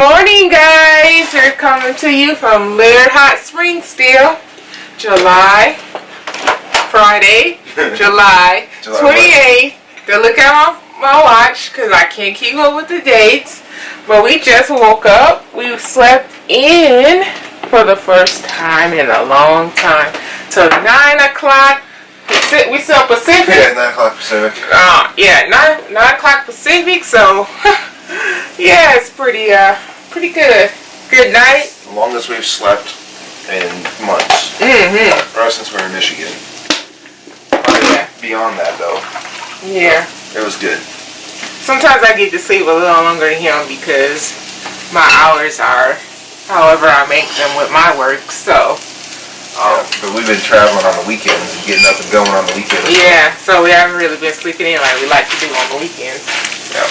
morning, guys. We're coming to you from Laird Hot Springs still. Friday, July 28th. Go look at my watch because I can't keep up with the dates. But we just woke up. We slept in for the first time in a long time. So 9 o'clock. We still Pacific. Yeah, 9 o'clock Pacific. Yeah, 9 o'clock Pacific. So yeah, it's pretty good. Good night. The longest we've slept in months. Right since we were in Michigan. Yeah. Beyond that, though. Yeah. It was good. Sometimes I get to sleep a little longer than him because my hours are however I make them with my work. So. Yeah, but we've been traveling on the weekends and getting up and going on the weekends. Yeah. So we haven't really been sleeping in like we like to do on the weekends. Yeah.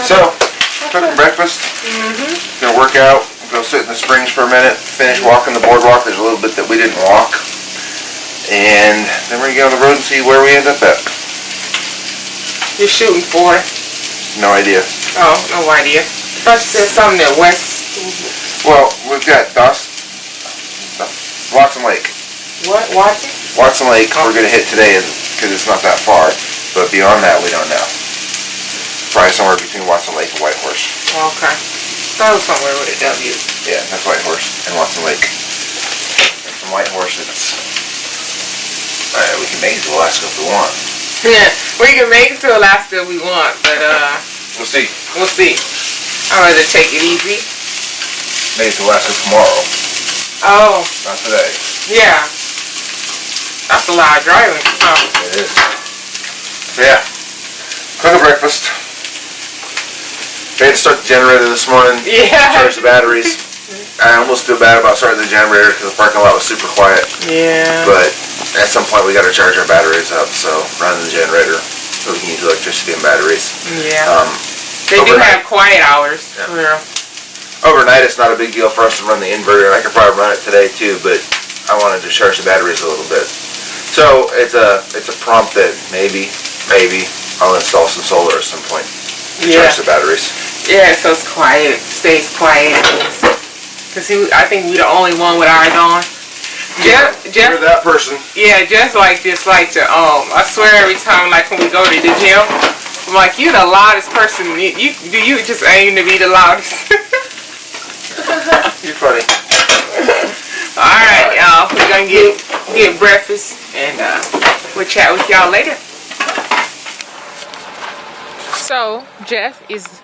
So, cooking breakfast. Gonna work out. Go sit in the springs for a minute. Finish walking the boardwalk. There's a little bit that we didn't walk. And then we're gonna get on the road and see where we end up at. You're shooting for? No idea. Oh, no idea. I thought you said something at West. Well, we've got Watson Lake. What? Watson? Watson Lake we're gonna hit today because it's not that far. But beyond that, we don't know. Probably somewhere between Watson Lake and Whitehorse. Okay. That was somewhere with a W. Yeah, that's Whitehorse and Watson Lake. And from Whitehorse, it's we can make it to Alaska if we want. Yeah, we can make it to Alaska if we want, but we'll see. We'll see. I'd rather take it easy. Make it to Alaska tomorrow. Oh. Not today. Yeah. That's a lot of driving. It is. So yeah. Cook a breakfast. We had to start the generator this morning. Yeah. Charge the batteries. I almost feel bad about starting the generator because the parking lot was super quiet. Yeah. But at some point we got to charge our batteries up, so running the generator so we can use electricity and batteries. Yeah. They do have quiet hours. Yeah. Overnight it's not a big deal for us to run the inverter. I could probably run it today too, but I wanted to charge the batteries a little bit. So it's a prompt that maybe I'll install some solar at some point to charge the batteries. Yeah, so it's quiet, stays quiet. Cause I think we're the only one with ours on. Jeff, you're that person. Yeah, Jeff like to I swear every time like when we go to the gym, I'm like, you're the loudest person. You just aim to be the loudest. You're funny. Alright, y'all. We're gonna get breakfast and we'll chat with y'all later. So Jeff is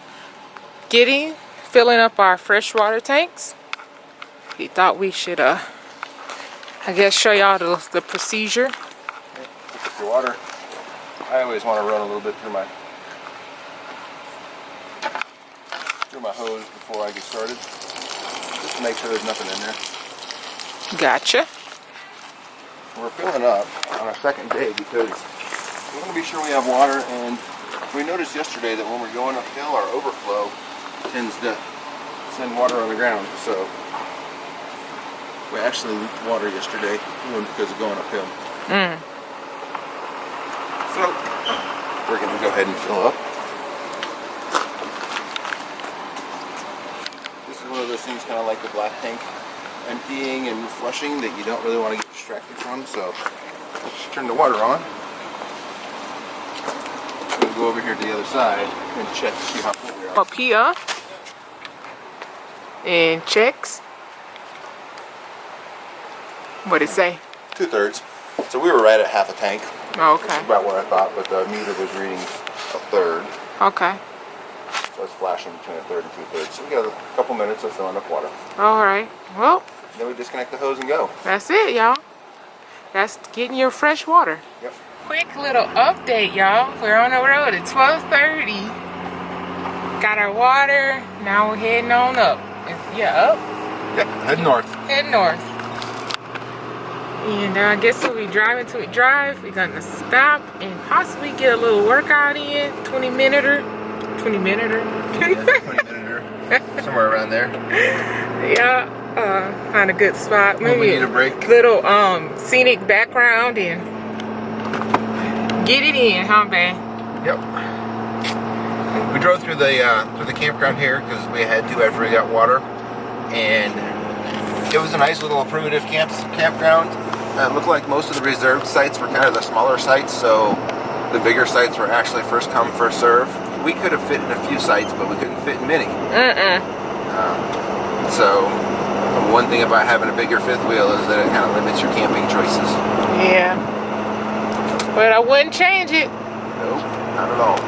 filling up our freshwater tanks. He thought we should I guess show y'all the procedure. Pick up your water. I always want to run a little bit through my hose before I get started, just to make sure there's nothing in there. Gotcha. We're filling up on our second day because we want to be sure we have water, and we noticed yesterday that when we're going uphill, our overflow tends to send water on the ground. So we actually leaked water yesterday because of going uphill. So we're going to go ahead and fill up. This is one of those things kind of like the black tank emptying and flushing that you don't really want to get distracted from. So let's turn the water on. We'll go over here to the other side and check to see how full we are. Up here and checks. What'd it say? 2/3. So we were right at half a tank. Oh, okay. That's about what I thought, but the meter was reading 1/3. Okay. So it's flashing between 1/3 and 2/3. So we got a couple minutes of filling up water. Alright. Well, then we disconnect the hose and go. That's it, y'all. That's getting your fresh water. Yep. Quick little update, y'all. We're on the road at 12:30. Got our water. Now we're heading on up. Yeah, up? Yep, head north. Head north. And I guess we'll be driving till we drive. We're gonna stop and possibly get a little workout in. 20-minuter. 20-minuter. 20-minuter. Somewhere around there. Yeah. Find a good spot. Maybe we need a break. Little scenic background and get it in, huh, babe? Yep. We drove through the campground here because we had to after we got water, and it was a nice little primitive campground. It looked like most of the reserved sites were kind of the smaller sites, so the bigger sites were actually first come, first serve. We could have fit in a few sites, but we couldn't fit in many. So one thing about having a bigger fifth wheel is that it kind of limits your camping choices. Yeah. But I wouldn't change it. Nope, not at all.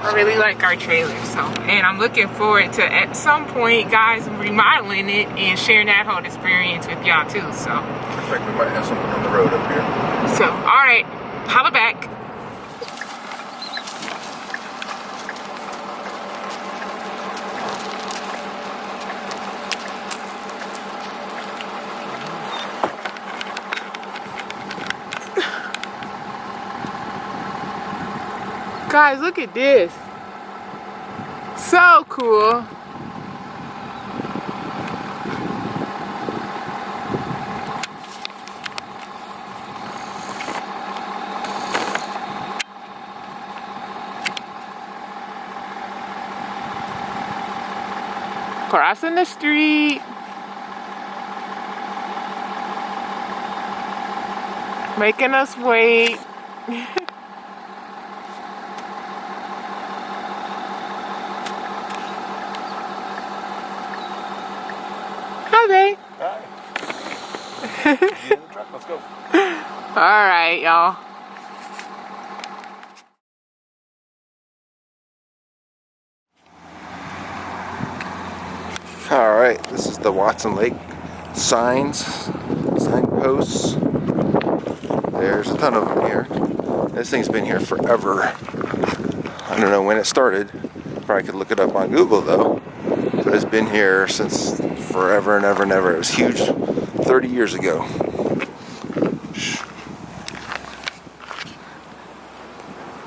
I really like our trailer, so, and I'm looking forward to at some point, guys, remodeling it and sharing that whole experience with y'all too. So. Looks like we might have something on the road up here. So, all right, holla back. Guys, look at this. So cool. Crossing the street. Making us wait. Hi, babe. Hi. Get in the truck, let's go. All right, y'all. All right, this is the Watson Lake signposts. There's a ton of them here. This thing's been here forever. I don't know when it started. Probably could look it up on Google though. But it's been here since forever and ever and ever. It was huge 30 years ago.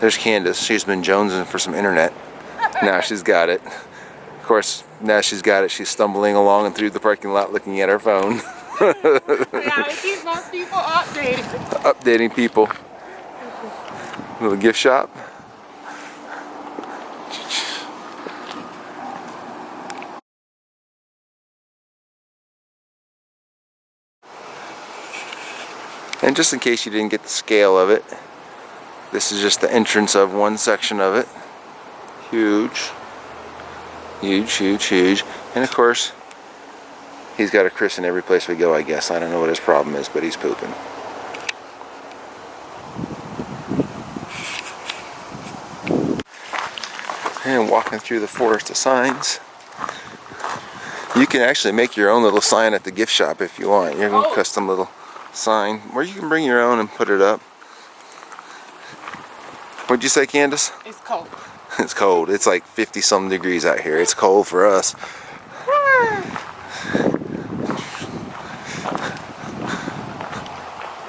There's Candace. She's been jonesing for some internet. Now she's got it. Of course, now she's got it. She's stumbling along and through the parking lot looking at her phone. Yeah, it keeps most people updated. Updating people. Little gift shop. And just in case you didn't get the scale of it, this is just the entrance of one section of it. Huge. Huge, huge, huge. And of course, he's got a christen every place we go, I guess. I don't know what his problem is, but he's pooping. And walking through the forest of signs. You can actually make your own little sign at the gift shop if you want. Your own custom little sign where you can bring your own and put it up. What'd you say, Candace? It's cold. It's cold. It's like 50 some degrees out here. It's cold for us.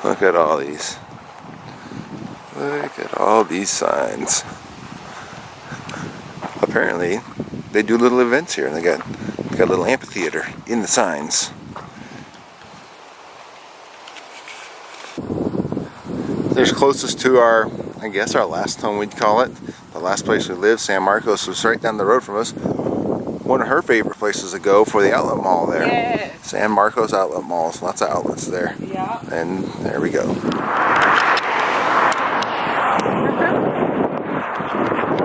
Look at all these. Look at all these signs. Apparently, they do little events here, and they got a little amphitheater in the signs. There's closest to our, I guess our last home we'd call it. The last place we lived, San Marcos, was right down the road from us. One of her favorite places to go for the outlet mall there. Yes. San Marcos Outlet Malls, lots of outlets there. Yeah. And there we go.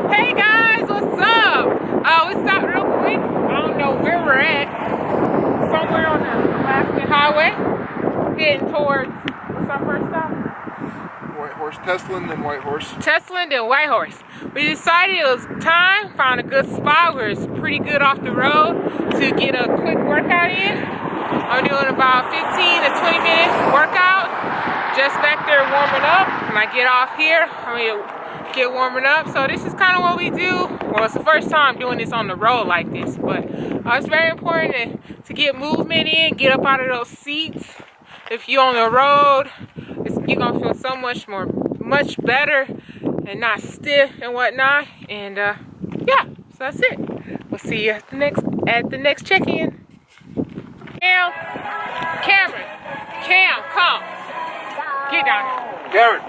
Hey guys, what's up? We stopped real quick. I don't know where we're at. Somewhere on the Alaskan Highway. Heading towards, what's our first stop? Whitehorse, Teslin, then Whitehorse. Teslin and Whitehorse. We decided it was time, found a good spot where it's pretty good off the road to get a quick workout in. I'm doing about 15 to 20 minute workout. Just back there warming up. When I get off here, I'm gonna get warming up. So this is kind of what we do. Well, it's the first time doing this on the road like this, but it's very important to get movement in, get up out of those seats. If you're on the road, you're gonna feel so much better and not stiff and whatnot. And yeah, so that's it. We'll see you at the next check-in. Cameron, Cam, come. Get down here. Cameron.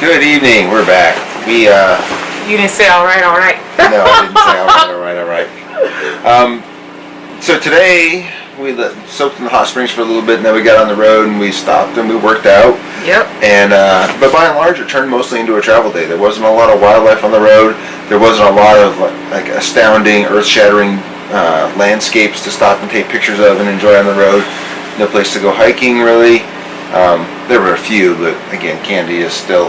Good evening. We're back. We You didn't say all right. No, I didn't say all right. So today we soaked in the hot springs for a little bit, and then we got on the road and we stopped and we worked out. Yep. And but by and large, it turned mostly into a travel day. There wasn't a lot of wildlife on the road. There wasn't a lot of like astounding, earth-shattering landscapes to stop and take pictures of and enjoy on the road. No place to go hiking really. There were a few, but again, Candy is still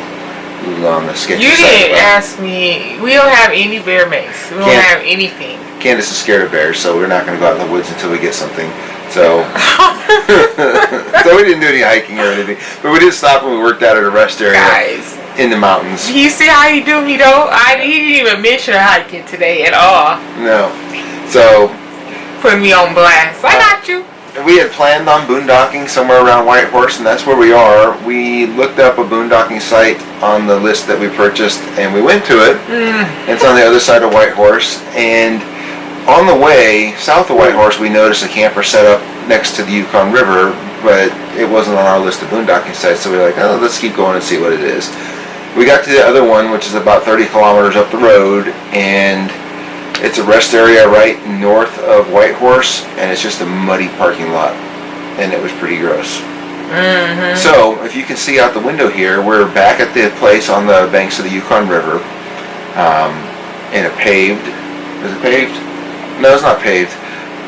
a little on the sketchy You side. didn't ask me. We don't have any bear mace. We don't have anything. Candace is scared of bears, so we're not going to go out in the woods until we get something. So, so we didn't do any hiking or anything. But we did stop and we worked out at a rest area in the mountains. You see how you do me though? He didn't even mention hiking today at all. No. So, putting me on blast. I got you. We had planned on boondocking somewhere around Whitehorse, and that's where we are. We looked up a boondocking site on the list that we purchased, and we went to it. It's on the other side of Whitehorse, and on the way south of Whitehorse, we noticed a camper set up next to the Yukon River, but it wasn't on our list of boondocking sites, so we were like, oh, let's keep going and see what it is. We got to the other one, which is about 30 kilometers up the road, and it's a rest area right north of Whitehorse, and it's just a muddy parking lot, and it was pretty gross. So, if you can see out the window here, we're back at the place on the banks of the Yukon River, in a paved, is it paved? No, it's not paved,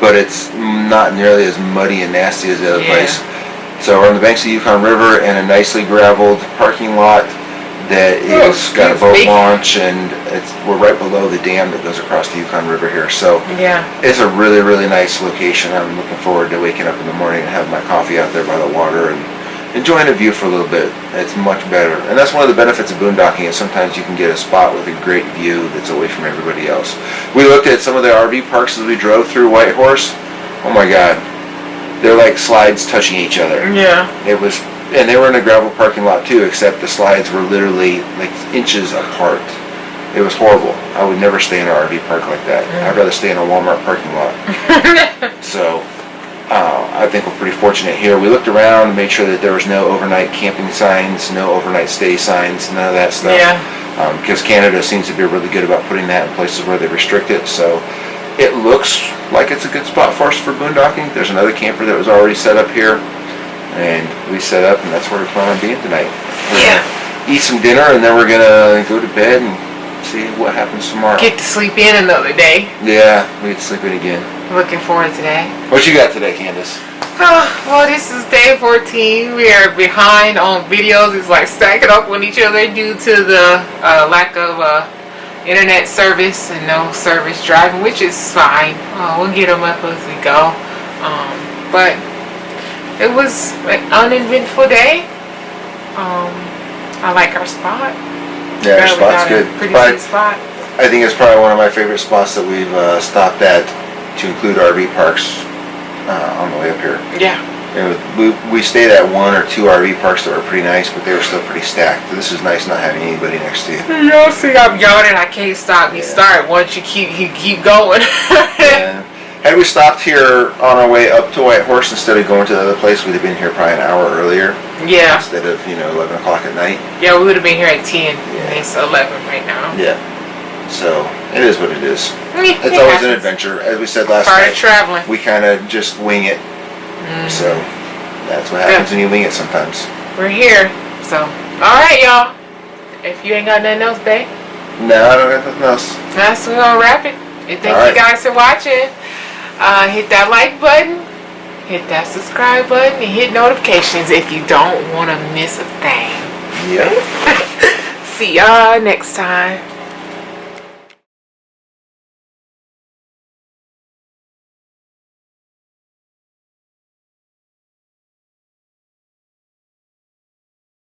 but it's not nearly as muddy and nasty as the other place. So we're on the banks of the Yukon River in a nicely graveled parking lot that is got a boat launch, and we're right below the dam that goes across the Yukon River here. So it's a really, really nice location. I'm looking forward to waking up in the morning and having my coffee out there by the water and enjoying the view for a little bit. It's much better. And that's one of the benefits of boondocking, is sometimes you can get a spot with a great view that's away from everybody else. We looked at some of the RV parks as we drove through Whitehorse. Oh my God. They're like slides touching each other. Yeah. And they were in a gravel parking lot too, except the slides were literally like inches apart. It was horrible. I would never stay in an RV park like that. I'd rather stay in a Walmart parking lot. So, I think we're pretty fortunate here. We looked around and made sure that there was no overnight camping signs, no overnight stay signs, none of that stuff. Because Canada seems to be really good about putting that in places where they restrict it. So, it looks like it's a good spot for us for boondocking. There's another camper that was already set up here. And we set up, and that's where we plan on being tonight. Eat some dinner, and then we're gonna go to bed and see what happens tomorrow. Get to sleep in another day. Yeah, we get to sleep in again. Looking forward to that. What you got today, Candace? Well, this is day 14. We are behind on videos. It's like stacking up on each other due to the lack of internet service and no service driving, which is fine. We'll get them up as we go. But it was an uneventful day. I like our spot. Yeah, our spot's good. Pretty good spot. I think it's probably one of my favorite spots that we've stopped at to include RV parks on the way up here. Yeah. We stayed at one or two RV parks that were pretty nice, but they were still pretty stacked. This is nice not having anybody next to you. You see, I'm yawning. I can't stop me start once you keep going. Had we stopped here on our way up to Whitehorse instead of going to the other place, we'd have been here probably an hour earlier. Yeah. Instead of 11 o'clock at night. Yeah, we would have been here at 10. And it's 11 right now. Yeah. So it is what it is. It's always an adventure, as we said last night. Part of traveling. We kind of just wing it. So that's what happens when you wing it sometimes. We're here. So, all right, y'all. If you ain't got nothing else, babe. No, I don't got nothing else. That's we're gonna wrap it. And thank you guys for watching. Hit that like button, hit that subscribe button, and hit notifications if you don't want to miss a thing. Yep. See y'all next time.